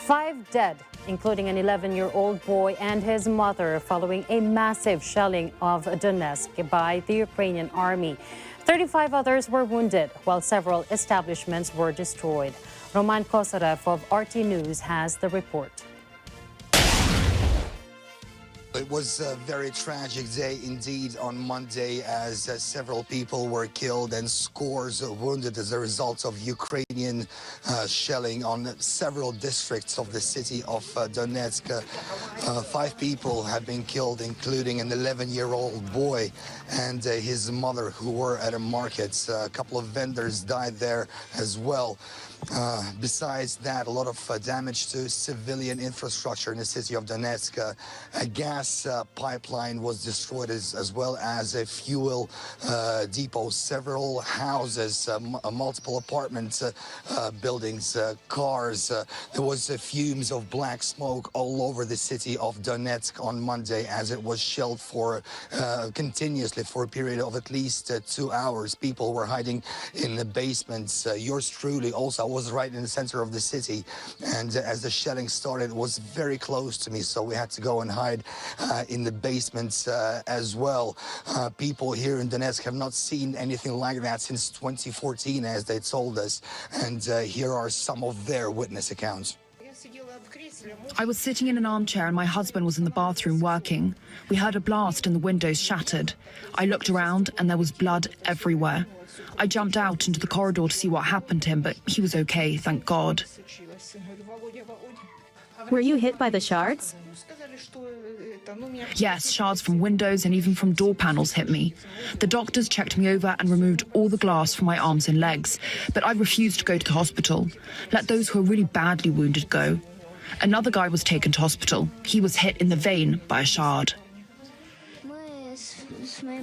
5 dead, including an 11-year-old boy and his mother, following a massive shelling of Donetsk by the Ukrainian army. 35 others were wounded, while several establishments were destroyed. Roman Kosarev of RT News has the report. It was a very tragic day indeed on Monday, as several people were killed and scores wounded as a result of Ukrainian shelling on several districts of the city of Donetsk. 5 people have been killed, including an 11-year-old boy and his mother, who were at a market. A couple of vendors died there as well. Besides that, a lot of damage to civilian infrastructure in the city of Donetsk. A gas pipeline was destroyed, as well as a fuel depot, several houses, multiple apartment buildings, cars. There was fumes of black smoke all over the city of Donetsk on Monday, as it was shelled for continuously for a period of at least 2 hours. People were hiding in the basements. Yours truly also was right in the center of the city, and as the shelling started, it was very close to me, so we had to go and hide in the basements as well. People here in Donetsk have not seen anything like that since 2014, as they told us, and here are some of their witness accounts. I was sitting in an armchair and my husband was in the bathroom working. We heard a blast and the windows shattered. I looked around and there was blood everywhere. I jumped out into the corridor to see what happened to him, but he was okay, thank God. Were you hit by the shards? Yes, shards from windows and even from door panels hit me. The doctors checked me over and removed all the glass from my arms and legs, but I refused to go to the hospital. Let those who are really badly wounded go. Another guy was taken to hospital. He was hit in the vein by a shard.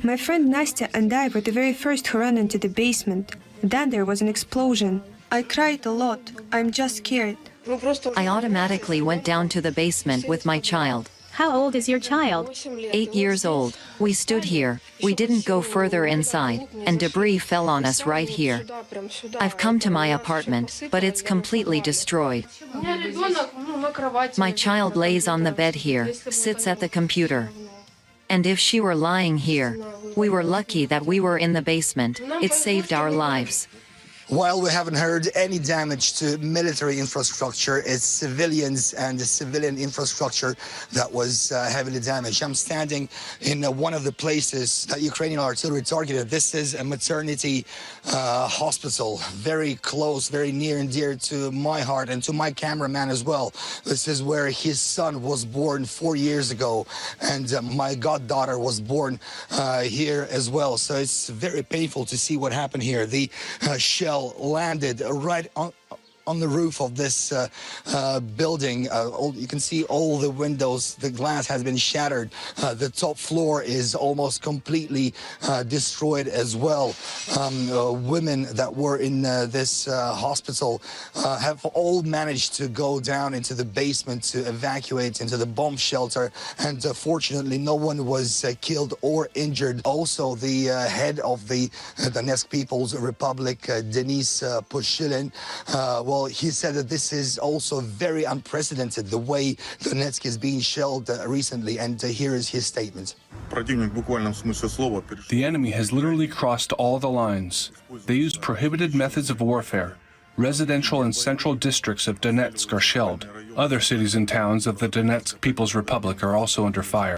My friend Nastya and I were the very first who ran into the basement. Then there was an explosion. I cried a lot. I'm just scared. I automatically went down to the basement with my child. How old is your child? 8 years old. We stood here. We didn't go further inside, and debris fell on us right here. I've come to my apartment, but it's completely destroyed. My child lays on the bed here, sits at the computer. And if she were lying here, we were lucky that we were in the basement. It saved our lives. While we haven't heard any damage to military infrastructure, it's civilians and the civilian infrastructure that was heavily damaged. I'm standing in one of the places that Ukrainian artillery targeted. This is a maternity hospital, very close, very near and dear to my heart and to my cameraman as well. This is where his son was born 4 years ago, and my goddaughter was born here as well. So it's very painful to see what happened here. The shell landed right on the roof of this building. You can see all the windows, the glass has been shattered. The top floor is almost completely destroyed as well. Women that were in this hospital have all managed to go down into the basement to evacuate into the bomb shelter, and fortunately no one was killed or injured. Also, the head of the Donetsk People's Republic, Denis Pushilin, well, he said that this is also very unprecedented, the way Donetsk is being shelled recently, and here is his statement. The enemy has literally crossed all the lines. They use prohibited methods of warfare. Residential and central districts of Donetsk are shelled. Other cities and towns of the Donetsk People's Republic are also under fire.